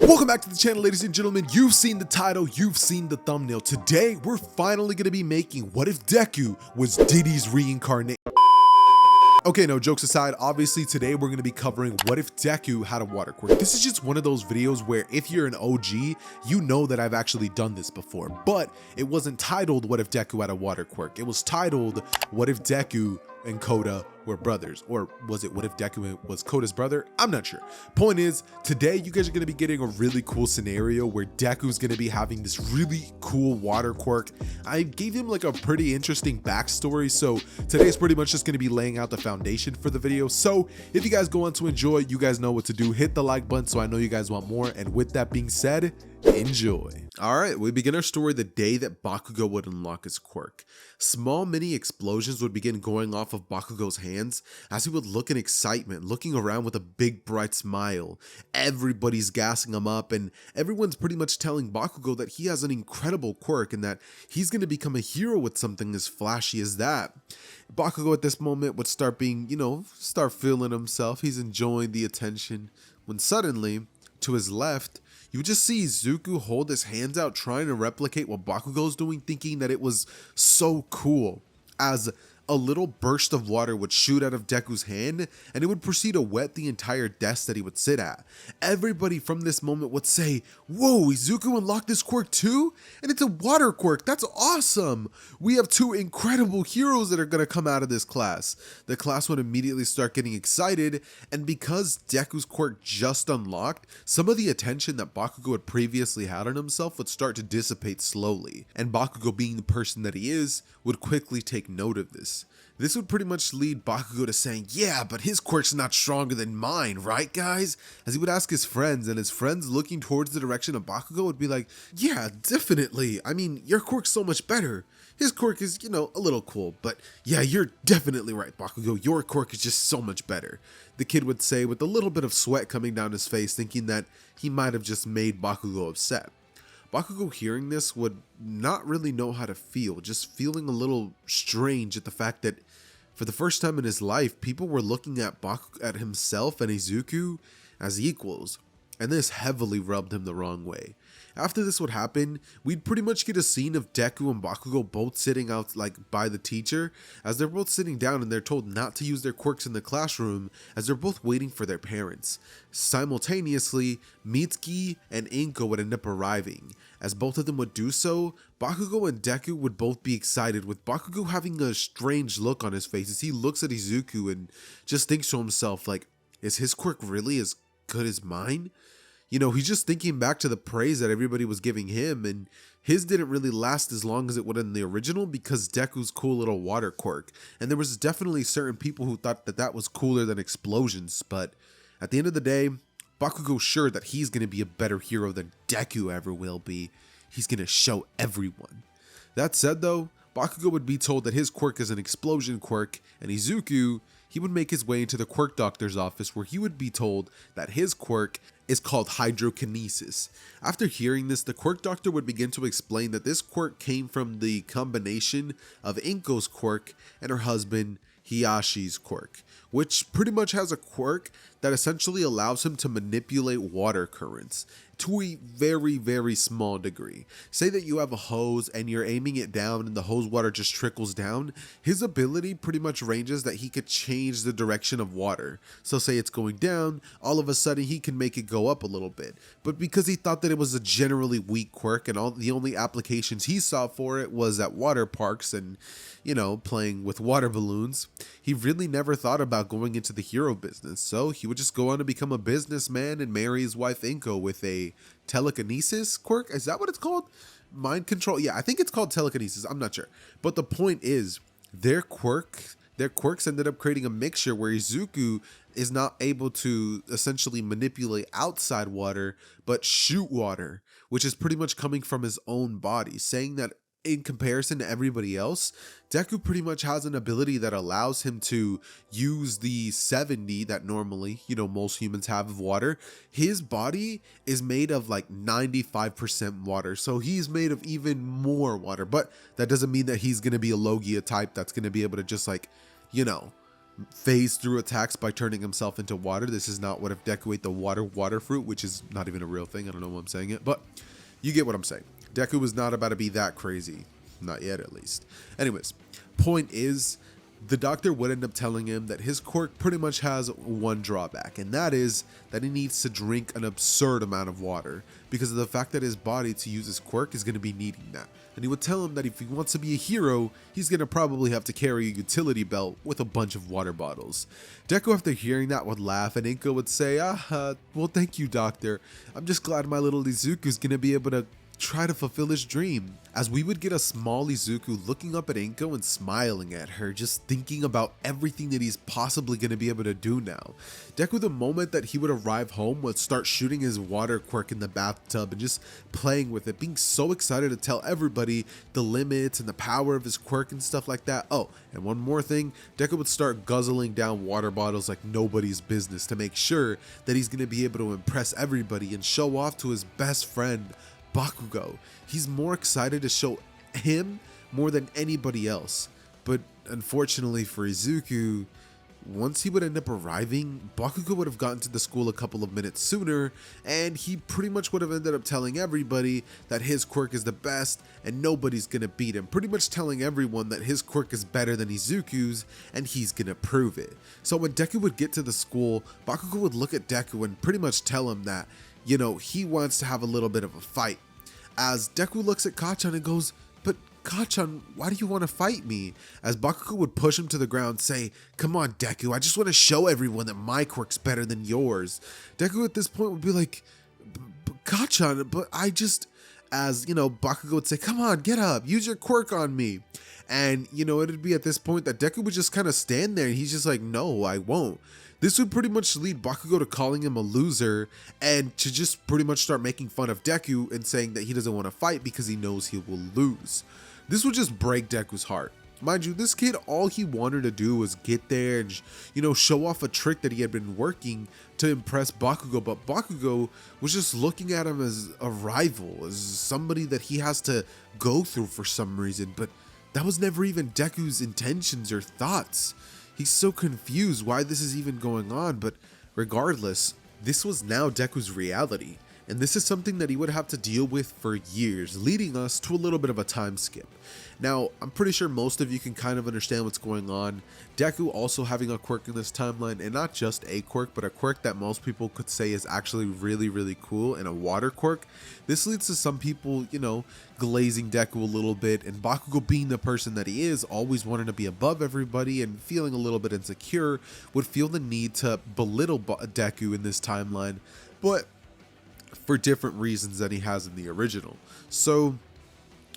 Welcome back to the channel, ladies and gentlemen. You've seen the title, you've seen the thumbnail. Today, we're finally going to be making What If Deku Was Diddy's Reincarnation. Okay, no, jokes aside, obviously today we're going to be covering what if Deku had a water quirk. This is just one of those videos where if you're an OG, you know that I've actually done this before, but it wasn't titled What If Deku Had a Water Quirk. It was titled What If Deku and Koda were brothers, or was it What If Deku was Koda's brother? I'm not sure. Point is, today you guys are going to be getting a really cool scenario where Deku's going to be having this really cool water quirk. I gave him like a pretty interesting backstory, so today's pretty much just going to be laying out the foundation for the video. So if you guys go on to enjoy, you guys know what to do. Hit the like button so I know you guys want more, and with that being said, enjoy. Alright, we begin our story the day that Bakugo would unlock his quirk. Small mini explosions would begin going off of Bakugo's hands as he would look in excitement, looking around with a big bright smile. Everybody's gassing him up, and everyone's pretty much telling Bakugo that he has an incredible quirk and that he's going to become a hero with something as flashy as that. Bakugo at this moment would start being, start feeling himself. He's enjoying the attention when suddenly, to his left, you would just see Zuko hold his hands out trying to replicate what Bakugo's doing, thinking that it was so cool, as a little burst of water would shoot out of Deku's hand and it would proceed to wet the entire desk that he would sit at. Everybody from this moment would say, "Whoa, Zuko unlocked this quirk too? And it's a water quirk, that's awesome! We have two incredible heroes that are going to come out of this class." The class would immediately start getting excited, and because Deku's quirk just unlocked, some of the attention that Bakugo had previously had on himself would start to dissipate slowly, and Bakugo, being the person that he is, would quickly take note of this. This would pretty much lead Bakugo to saying, "Yeah, but his quirk's not stronger than mine, right guys?" As he would ask his friends, and his friends looking towards the direction of Bakugo would be like, "Yeah, definitely. I mean, your quirk's so much better. His quirk is, a little cool, but yeah, you're definitely right, Bakugo. Your quirk is just so much better," the kid would say with a little bit of sweat coming down his face, thinking that he might have just made Bakugo upset. Bakugo, hearing this, would not really know how to feel, just feeling a little strange at the fact that for the first time in his life, people were looking at himself and Izuku as equals, and this heavily rubbed him the wrong way. After this would happen, we'd pretty much get a scene of Deku and Bakugo both sitting out by the teacher, as they're both sitting down and they're told not to use their quirks in the classroom as they're both waiting for their parents. Simultaneously, Mitsuki and Inko would end up arriving. As both of them would do so, Bakugo and Deku would both be excited, with Bakugo having a strange look on his face as he looks at Izuku and just thinks to himself, like, is his quirk really as good as mine? He's just thinking back to the praise that everybody was giving him, and his didn't really last as long as it would in the original because Deku's cool little water quirk, and there was definitely certain people who thought that that was cooler than explosions, but at the end of the day, Bakugo's sure that he's going to be a better hero than Deku ever will be. He's going to show everyone. That said though, Bakugo would be told that his quirk is an explosion quirk, and Izuku, he would make his way into the quirk doctor's office where he would be told that his quirk is called hydrokinesis. After hearing this, the quirk doctor would begin to explain that this quirk came from the combination of Inko's quirk and her husband Hiyashi's quirk, which pretty much has a quirk that essentially allows him to manipulate water currents to a very, very small degree. Say that you have a hose and you're aiming it down and the hose water just trickles down. His ability pretty much ranges that he could change the direction of water. So say it's going down, all of a sudden he can make it go up a little bit. But because he thought that it was a generally weak quirk and the only applications he saw for it was at water parks and, playing with water balloons, he really never thought about going into the hero business. So he would just go on to become a businessman and marry his wife Inko with a telekinesis quirk. Is that what it's called? Mind control? Yeah, I think it's called telekinesis. I'm not sure. But the point is, their quirks ended up creating a mixture where Izuku is not able to essentially manipulate outside water, but shoot water, which is pretty much coming from his own body, saying that in comparison to everybody else, Deku pretty much has an ability that allows him to use the 70 that normally, most humans have of water. His body is made of like 95% water, so he's made of even more water, but that doesn't mean that he's going to be a Logia type that's going to be able to just phase through attacks by turning himself into water. This is not what if Deku ate the water fruit, which is not even a real thing. I don't know why I'm saying it, but you get what I'm saying. Deku was not about to be that crazy. Not yet, at least. Anyways, point is, the doctor would end up telling him that his quirk pretty much has one drawback, and that is that he needs to drink an absurd amount of water because of the fact that his body to use his quirk is going to be needing that. And he would tell him that if he wants to be a hero, he's going to probably have to carry a utility belt with a bunch of water bottles. Deku, after hearing that, would laugh, and Inko would say, well, thank you, doctor. I'm just glad my little Izuku's going to be able to try to fulfill his dream, as we would get a small Izuku looking up at Inko and smiling at her, just thinking about everything that he's possibly going to be able to do now. Deku, the moment that he would arrive home, would start shooting his water quirk in the bathtub and just playing with it, being so excited to tell everybody the limits and the power of his quirk and stuff like that. Oh, and one more thing, Deku would start guzzling down water bottles like nobody's business to make sure that he's going to be able to impress everybody and show off to his best friend, Bakugo. He's more excited to show him more than anybody else. But unfortunately for Izuku, once he would end up arriving, Bakugo would have gotten to the school a couple of minutes sooner, and he pretty much would have ended up telling everybody that his quirk is the best and nobody's gonna beat him, pretty much telling everyone that his quirk is better than Izuku's and he's gonna prove it. So when Deku would get to the school, Bakugo would look at Deku and pretty much tell him that, you know, he wants to have a little bit of a fight. As Deku looks at Kacchan and goes, but Kacchan, why do you want to fight me? As Bakugo would push him to the ground, say, come on Deku, I just want to show everyone that my quirk's better than yours. Deku at this point would be like, Kacchan, but I just, as, you know, Bakugo would say, come on, get up, use your quirk on me. And, you know, it'd be at this point that Deku would just kind of stand there and he's just like, no, I won't. This would pretty much lead Bakugo to calling him a loser and to just pretty much start making fun of Deku and saying that he doesn't want to fight because he knows he will lose. This would just break Deku's heart. Mind you, this kid, all he wanted to do was get there and, you know, show off a trick that he had been working to impress Bakugo, but Bakugo was just looking at him as a rival, as somebody that he has to go through for some reason, but that was never even Deku's intentions or thoughts. He's so confused why this is even going on, but regardless, this was now Deku's reality, and this is something that he would have to deal with for years, leading us to a little bit of a time skip. Now, I'm pretty sure most of you can kind of understand what's going on. Deku also having a quirk in this timeline, and not just a quirk, but a quirk that most people could say is actually really, really cool, and a water quirk. This leads to some people, you know, glazing Deku a little bit, and Bakugo, being the person that he is, always wanting to be above everybody and feeling a little bit insecure, would feel the need to belittle Deku in this timeline, but for different reasons than he has in the original. So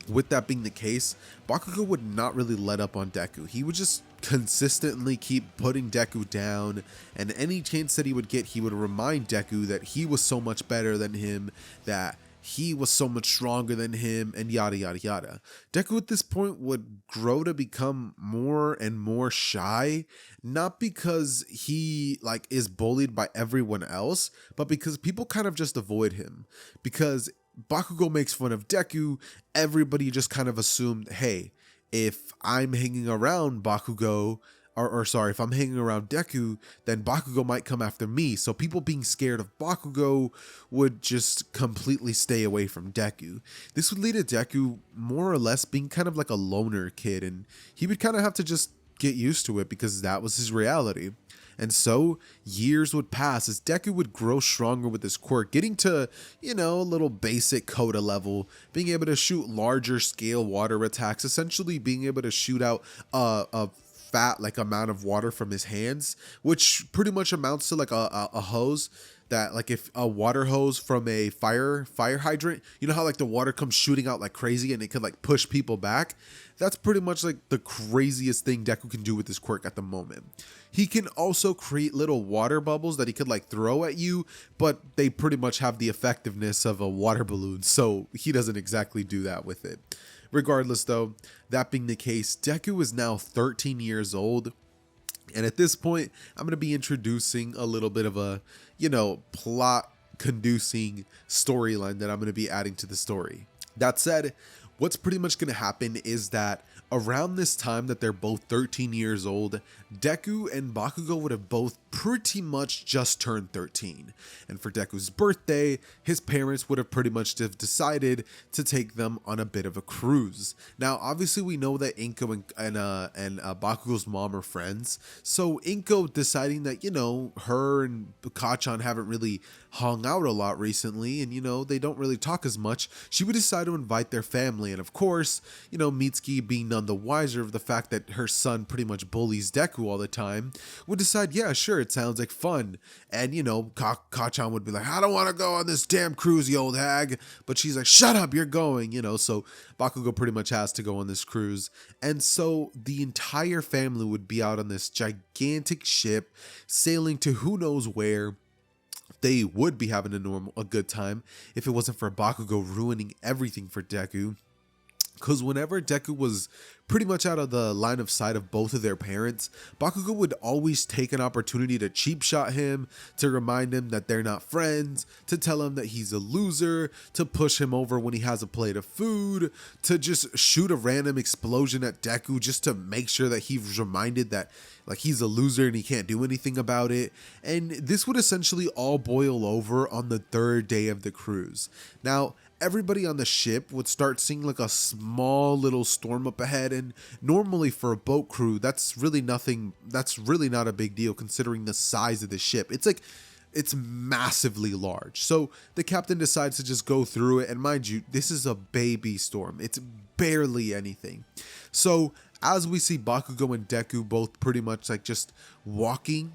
with that being the case, Bakugo would not really let up on Deku. He would just consistently keep putting Deku down, and any chance that he would get, he would remind Deku that he was so much better than him, that he was so much stronger than him, and yada yada yada. Deku at this point would grow to become more and more shy, not because he is bullied by everyone else, but because people kind of just avoid him. Because Bakugo makes fun of Deku, everybody just kind of assumed, hey, if I'm hanging around Bakugo, if I'm hanging around Deku, then Bakugo might come after me. So people being scared of Bakugo would just completely stay away from Deku. This would lead to Deku more or less being kind of like a loner kid, and he would kind of have to just get used to it because that was his reality. And so years would pass as Deku would grow stronger with his quirk, getting to, you know, a little basic Coda level, being able to shoot larger scale water attacks, essentially being able to shoot out a fat amount of water from his hands, which pretty much amounts to a hose. That if a water hose from a fire hydrant, you know how the water comes shooting out like crazy and it could push people back? That's pretty much the craziest thing Deku can do with his quirk at the moment. He can also create little water bubbles that he could throw at you, but they pretty much have the effectiveness of a water balloon, so he doesn't exactly do that with it. Regardless though, that being the case, Deku is now 13 years old. And at this point, I'm going to be introducing a little bit of a, plot conducing storyline that I'm going to be adding to the story. That said, what's pretty much going to happen is that around this time that they're both 13 years old, Deku and Bakugo would have both pretty much just turned 13. And for Deku's birthday, his parents would have pretty much decided to take them on a bit of a cruise. Now, obviously we know that Inko and Bakugo's mom are friends. So Inko deciding that, you know, her and Kacchan haven't really hung out a lot recently, and you know, they don't really talk as much, she would decide to invite their family. And of course, you know, Mitsuki, being none the wiser of the fact that her son pretty much bullies Deku all the time, would decide, yeah, sure, it sounds like fun. And you know, Kacchan would be like, I don't want to go on this damn cruise, you old hag. But she's like, shut up, you're going, you know. So Bakugo pretty much has to go on this cruise. And so the entire family would be out on this gigantic ship, sailing to who knows where. They would be having a good time if it wasn't for Bakugo ruining everything for Deku. Because whenever Deku was pretty much out of the line of sight of both of their parents, Bakugo would always take an opportunity to cheap shot him, to remind him that they're not friends, to tell him that he's a loser, to push him over when he has a plate of food, to just shoot a random explosion at Deku just to make sure that he's reminded that like he's a loser and he can't do anything about it. And this would essentially all boil over on the third day of the cruise. Now, everybody on the ship would start seeing like a small little storm up ahead, and normally for a boat crew, that's really not a big deal considering the size of the ship. It's massively large. So the captain decides to just go through it, and mind you, this is a baby storm. It's barely anything. So as we see Bakugo and Deku both pretty much like just walking,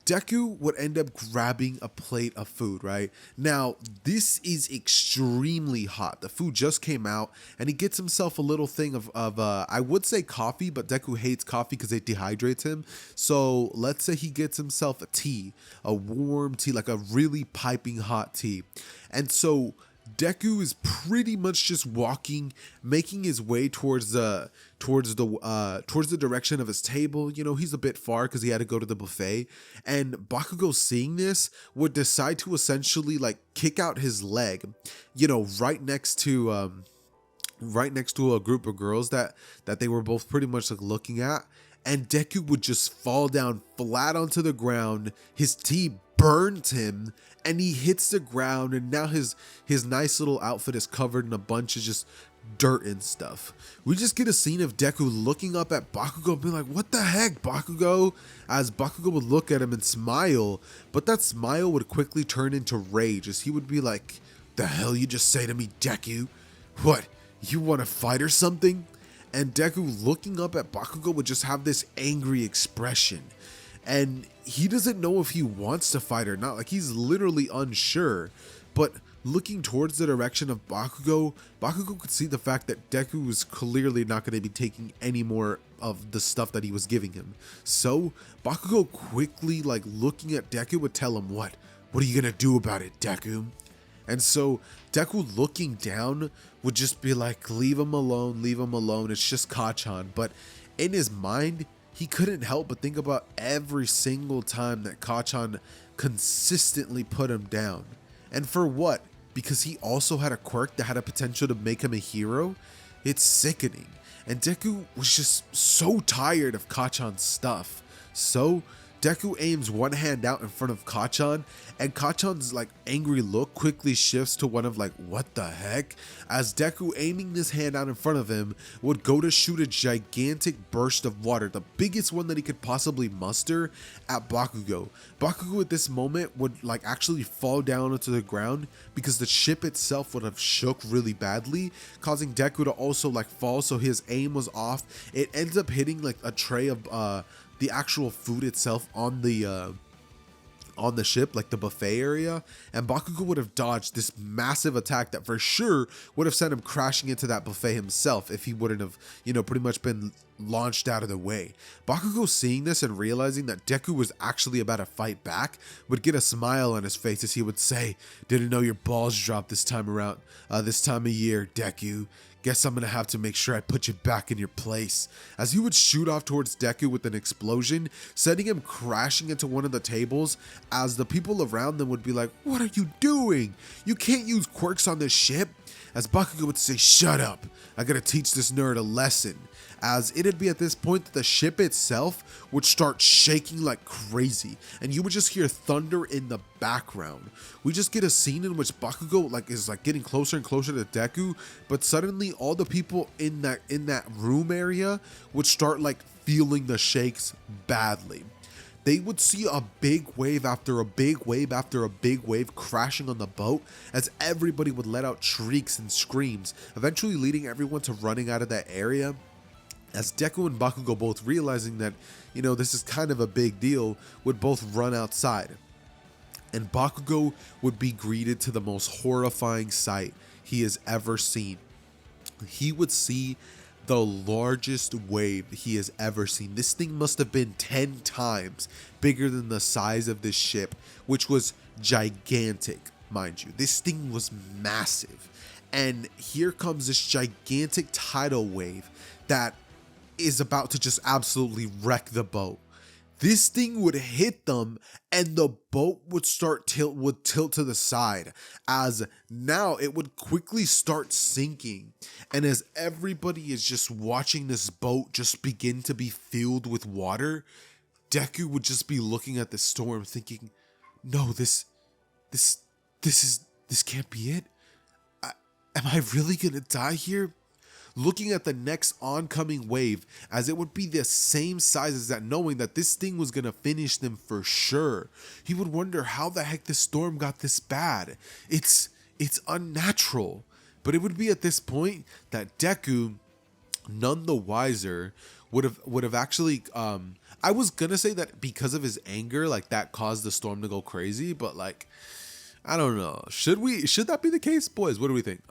Deku would end up grabbing a plate of food, right? Now, this is extremely hot. The food just came out, and he gets himself a little thing of I would say coffee, but Deku hates coffee because it dehydrates him. So let's say he gets himself a tea, a warm tea, like a really piping hot tea. And so Deku is pretty much just walking, making his way towards the direction of his table. You know, he's a bit far because he had to go to the buffet. And Bakugo, seeing this, would decide to essentially like kick out his leg, you know, right next to a group of girls that they were both pretty much like looking at. And Deku would just fall down flat onto the ground. His tea burns him, and he hits the ground, and now his nice little outfit is covered in a bunch of just dirt and stuff. We just get a scene of Deku looking up at Bakugo being like, what the heck, Bakugo? As Bakugo would look at him and smile, but that smile would quickly turn into rage as he would be like, the hell you just say to me, Deku? What, you want to fight or something? And Deku, looking up at Bakugo, would just have this angry expression. And he doesn't know if he wants to fight or not. Like, he's literally unsure. But looking towards the direction of Bakugo could see the fact that Deku was clearly not going to be taking any more of the stuff that he was giving him. So Bakugo quickly, like, looking at Deku, would tell him, what are you going to do about it, Deku? And so Deku, looking down, would just be like, leave him alone, it's just Kacchan. But in his mind, he couldn't help but think about every single time that Kacchan consistently put him down. And for what? Because he also had a quirk that had a potential to make him a hero? It's sickening. And Deku was just so tired of Kacchan's stuff. So Deku aims one hand out in front of Kacchan, and Kacchan's like angry look quickly shifts to one of like, what the heck? As Deku, aiming this hand out in front of him, would go to shoot a gigantic burst of water, the biggest one that he could possibly muster, at Bakugo. Bakugo at this moment would like actually fall down onto the ground because the ship itself would have shook really badly, causing Deku to also like fall, so his aim was off. It ends up hitting like a tray of the actual food itself on the ship, like the buffet area, and Bakugo would have dodged this massive attack that for sure would have sent him crashing into that buffet himself if he wouldn't have, you know, pretty much been launched out of the way. Bakugo, seeing this and realizing that Deku was actually about to fight back, would get a smile on his face as he would say, didn't know your balls dropped this time around, this time of year, Deku. Guess I'm gonna have to make sure I put you back in your place. As he would shoot off towards Deku with an explosion, sending him crashing into one of the tables, as the people around them would be like, "What are you doing? You can't use quirks on this ship." As Bakugo would say, "Shut up, I gotta teach this nerd a lesson." As it'd be at this point that the ship itself would start shaking like crazy, and you would just hear thunder in the background. We just get a scene in which Bakugo is getting closer and closer to Deku, but suddenly all the people in that room area would start feeling the shakes badly. They would see a big wave after a big wave after a big wave crashing on the boat, as everybody would let out shrieks and screams, eventually leading everyone to running out of that area. As Deku and Bakugo, both realizing that, this is kind of a big deal, would both run outside. And Bakugo would be greeted to the most horrifying sight he has ever seen. He would see the largest wave he has ever seen. This thing must have been 10 times bigger than the size of this ship, which was gigantic, mind you. This thing was massive. And here comes this gigantic tidal wave that is about to just absolutely wreck the boat. This thing would hit them and the boat would tilt to the side, as now it would quickly start sinking. And as everybody is just watching this boat just begin to be filled with water, Deku would just be looking at the storm thinking, "No, this can't be it. Am I really gonna die here?" Looking at the next oncoming wave, as it would be the same size as that, knowing that this thing was gonna finish them for sure. He would wonder how the heck this storm got this bad. It's unnatural. But it would be at this point that Deku, none the wiser, would have actually I was gonna say that because of his anger, that caused the storm to go crazy, but I don't know. Should that be the case, boys? What do we think?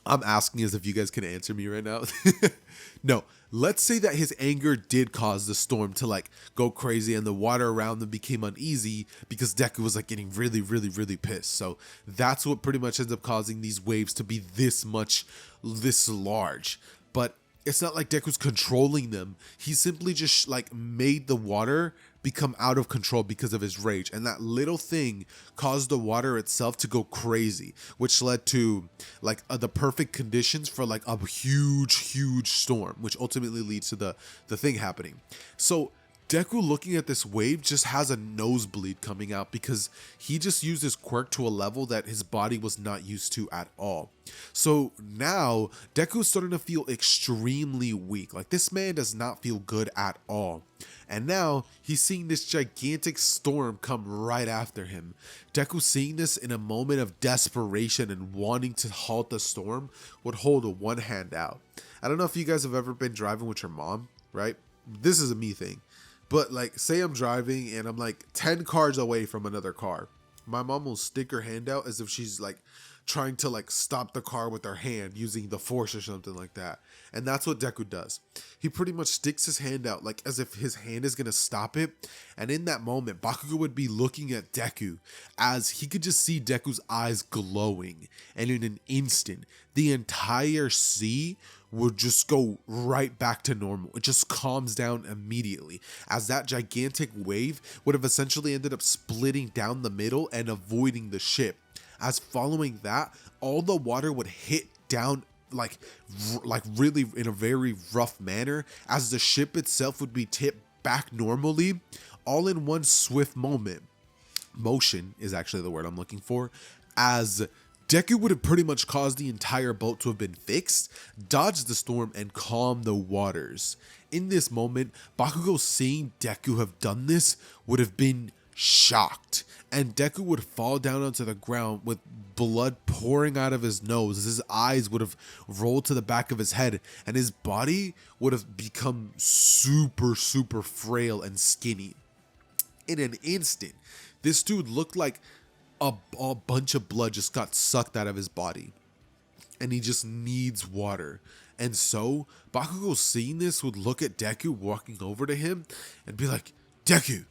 I'm asking as if you guys can answer me right now. No, let's say that his anger did cause the storm to go crazy and the water around them became uneasy because Deku was getting really, really, really pissed. So that's what pretty much ends up causing these waves to be this large. But it's not like Deku's controlling them. He simply just made the water become out of control because of his rage, and that little thing caused the water itself to go crazy, which led to the perfect conditions for a huge storm, which ultimately leads to the thing happening. So Deku, looking at this wave, just has a nosebleed coming out because he just used his quirk to a level that his body was not used to at all. So now Deku is starting to feel extremely weak. This man does not feel good at all. And now he's seeing this gigantic storm come right after him. Deku, seeing this in a moment of desperation and wanting to halt the storm, would hold one hand out. I don't know if you guys have ever been driving with your mom, right? This is a me thing. But say I'm driving and I'm 10 cars away from another car. My mom will stick her hand out as if she's trying to stop the car with her hand using the force or something like that. And that's what Deku does. He pretty much sticks his hand out as if his hand is gonna stop it. And in that moment, Bakugo would be looking at Deku as he could just see Deku's eyes glowing. And in an instant, the entire sea would just go right back to normal. It just calms down immediately, as that gigantic wave would have essentially ended up splitting down the middle and avoiding the ship. As following that, all the water would hit down really in a very rough manner, as the ship itself would be tipped back normally, all in one swift moment. Motion is actually the word I'm looking for, as Deku would have pretty much caused the entire boat to have been fixed, dodged the storm, and calmed the waters. In this moment, Bakugo, seeing Deku have done this, would have been shocked, and Deku would fall down onto the ground with blood pouring out of his nose, as his eyes would have rolled to the back of his head, and his body would have become super frail and skinny. In an instant, this dude looked like a bunch of blood just got sucked out of his body, and he just needs water. And so Bakugo, seeing this, would look at Deku walking over to him and be like, Deku,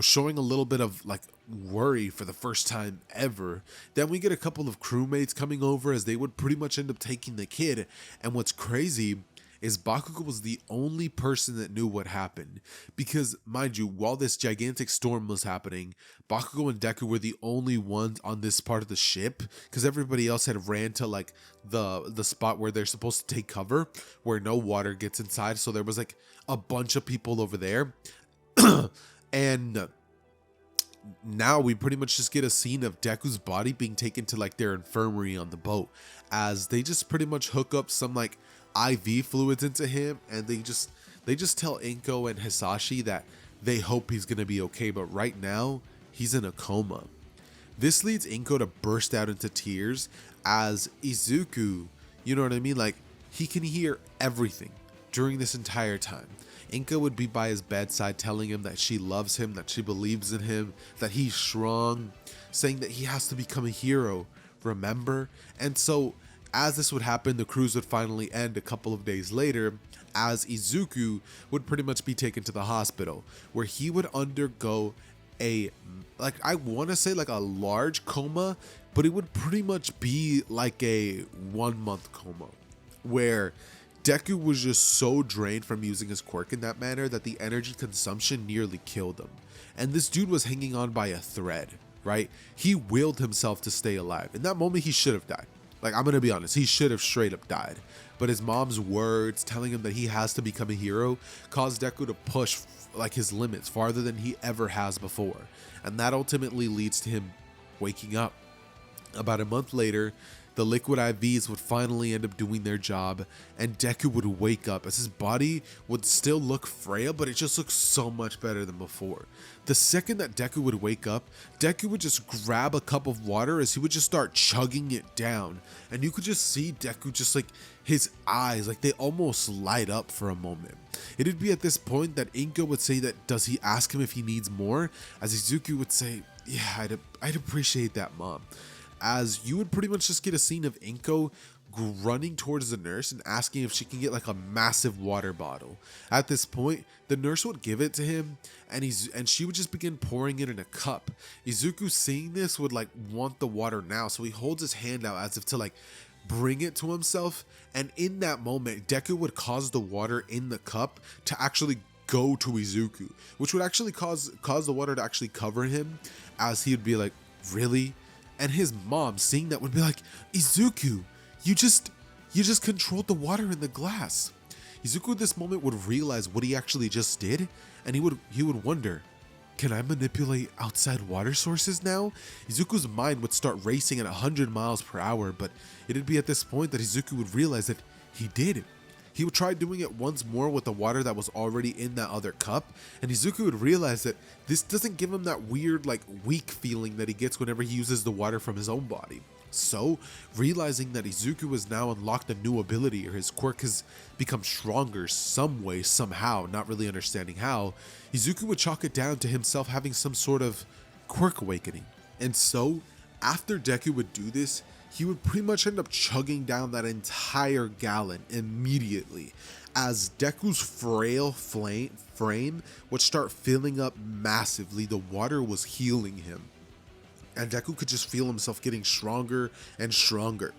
showing a little bit of worry for the first time ever. Then we get a couple of crewmates coming over as they would pretty much end up taking the kid. And what's crazy is Bakugo was the only person that knew what happened. Because, mind you, while this gigantic storm was happening, Bakugo and Deku were the only ones on this part of the ship, because everybody else had ran to like the spot where they're supposed to take cover, where no water gets inside. So there was like a bunch of people over there. And now we pretty much just get a scene of Deku's body being taken to like their infirmary on the boat, as they just pretty much hook up some like IV fluids into him, and they just tell Inko and Hisashi that they hope he's gonna be okay, but right now he's in a coma. This leads Inko to burst out into tears as Izuku, you know what I mean, like he can hear everything during this entire time. Inko would be by his bedside telling him that she loves him, that she believes in him, that he's strong, saying that he has to become a hero, remember? And so as this would happen, the cruise would finally end a couple of days later, as Izuku would pretty much be taken to the hospital, where he would undergo a, like, I want to say like a large coma, but it would pretty much be like a 1 month coma, where Deku was just so drained from using his quirk in that manner that the energy consumption nearly killed him. And this dude was hanging on by a thread, right? He willed himself to stay alive. In that moment, he should have died. Like, I'm gonna be honest, he should have straight up died. But his mom's words telling him that he has to become a hero caused Deku to push like his limits farther than he ever has before. And that ultimately leads to him waking up. About a month later, the liquid IVs would finally end up doing their job, and Deku would wake up as his body would still look frail, but it just looks so much better than before. The second that Deku would wake up, Deku would just grab a cup of water as he would just start chugging it down, and you could just see Deku just like his eyes, like they almost light up for a moment. It'd be at this point that Inko would say that does he ask him if he needs more, as Izuku would say, yeah, I'd appreciate that, Mom. As you would pretty much just get a scene of Inko running towards the nurse and asking if she can get like a massive water bottle. At this point, the nurse would give it to him, and she would just begin pouring it in a cup. Izuku, seeing this, would like want the water now, so he holds his hand out as if to like bring it to himself, and in that moment, Deku would cause the water in the cup to actually go to Izuku, which would actually cause the water to actually cover him, as he would be like, really? And his mom, seeing that, would be like, Izuku, you just controlled the water in the glass. Izuku at this moment would realize what he actually just did, and he would wonder, can I manipulate outside water sources now? Izuku's mind would start racing at 100 miles per hour, but it'd be at this point that Izuku would realize that he did. He would try doing it once more with the water that was already in that other cup, and Izuku would realize that this doesn't give him that weird, like, weak feeling that he gets whenever he uses the water from his own body. So, realizing that Izuku has now unlocked a new ability, or his quirk has become stronger some way, somehow, not really understanding how, Izuku would chalk it down to himself having some sort of quirk awakening. And so, after Deku would do this, he would pretty much end up chugging down that entire gallon immediately, as Deku's frail frame would start filling up massively. The water was healing him, and Deku could just feel himself getting stronger and stronger.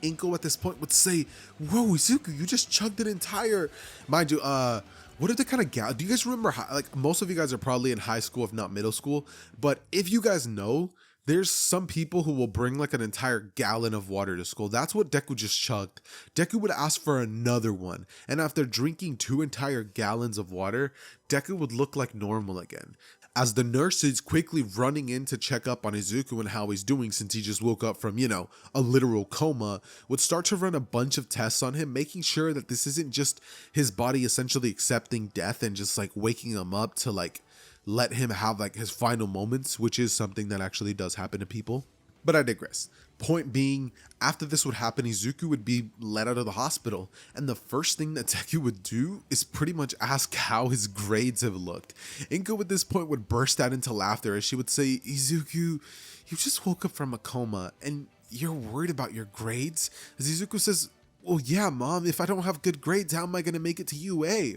Inko at this point would say, whoa, Izuku, you just chugged an entire, mind you, what are the kind of gallons? Do you guys remember how, like, most of you guys are probably in high school, if not middle school, but if you guys know, there's some people who will bring like an entire gallon of water to school. That's what Deku just chugged. Deku would ask for another one, and after drinking 2 entire gallons of water, Deku would look like normal again, as the nurse is quickly running in to check up on Izuku and how he's doing, since he just woke up from, you know, a literal coma, would start to run a bunch of tests on him, making sure that this isn't just his body essentially accepting death and just like waking him up to like let him have like his final moments, which is something that actually does happen to people. But I digress. Point being, after this would happen, Izuku would be let out of the hospital, and the first thing that Deku would do is pretty much ask how his grades have looked. Inko at this point would burst out into laughter as she would say, Izuku, you just woke up from a coma and you're worried about your grades? As Izuku says, well, yeah, mom, if I don't have good grades, how am I going to make it to UA?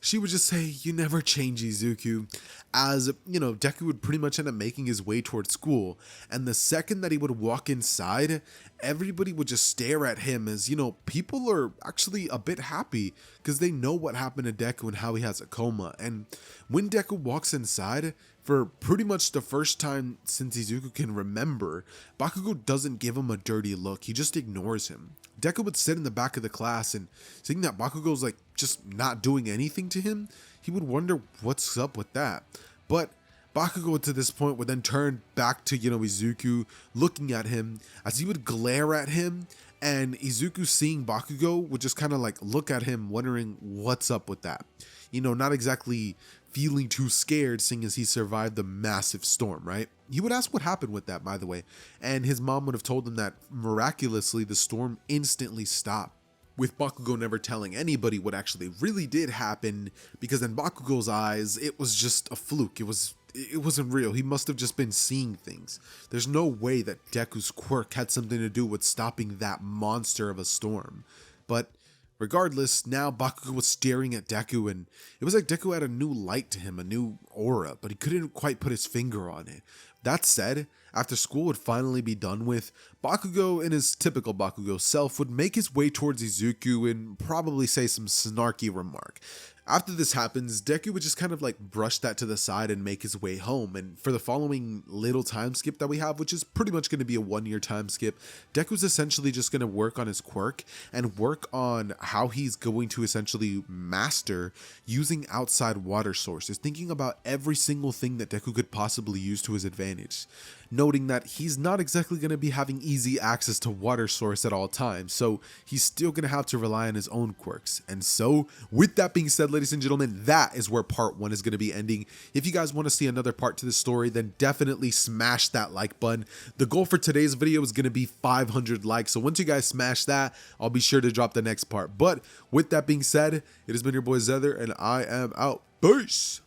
She would just say, you never change, Izuku. As, Deku would pretty much end up making his way towards school. And the second that he would walk inside, everybody would just stare at him as, people are actually a bit happy because they know what happened to Deku and how he has a coma. And when Deku walks inside, for pretty much the first time since Izuku can remember, Bakugo doesn't give him a dirty look, he just ignores him. Deku would sit in the back of the class and seeing that Bakugo's like just not doing anything to him, he would wonder what's up with that. But Bakugo to this point would then turn back to, Izuku looking at him as he would glare at him, and Izuku seeing Bakugo would just kind of like look at him wondering what's up with that. Not exactly feeling too scared seeing as he survived the massive storm, right? He would ask what happened with that, by the way, and his mom would have told him that miraculously the storm instantly stopped, with Bakugo never telling anybody what actually really did happen, because in Bakugo's eyes, it was just a fluke. It wasn't real. He must have just been seeing things. There's no way that Deku's quirk had something to do with stopping that monster of a storm. But regardless, now Bakugo was staring at Deku, and it was like Deku had a new light to him, a new aura, but he couldn't quite put his finger on it. That said, after school would finally be done with, Bakugo, in his typical Bakugo self, would make his way towards Izuku and probably say some snarky remark. After this happens, Deku would just kind of like brush that to the side and make his way home, and for the following little time skip that we have, which is pretty much going to be a 1-year time skip, Deku's essentially just going to work on his quirk and work on how he's going to essentially master using outside water sources, thinking about every single thing that Deku could possibly use to his advantage, noting that he's not exactly going to be having easy access to water source at all times, so he's still going to have to rely on his own quirks. And so, with that being said, ladies and gentlemen, that is where part 1 is going to be ending. If you guys want to see another part to this story, then definitely smash that like button. The goal for today's video is going to be 500 likes, so once you guys smash that, I'll be sure to drop the next part. But with that being said, it has been your boy Xehther, and I am out. Peace!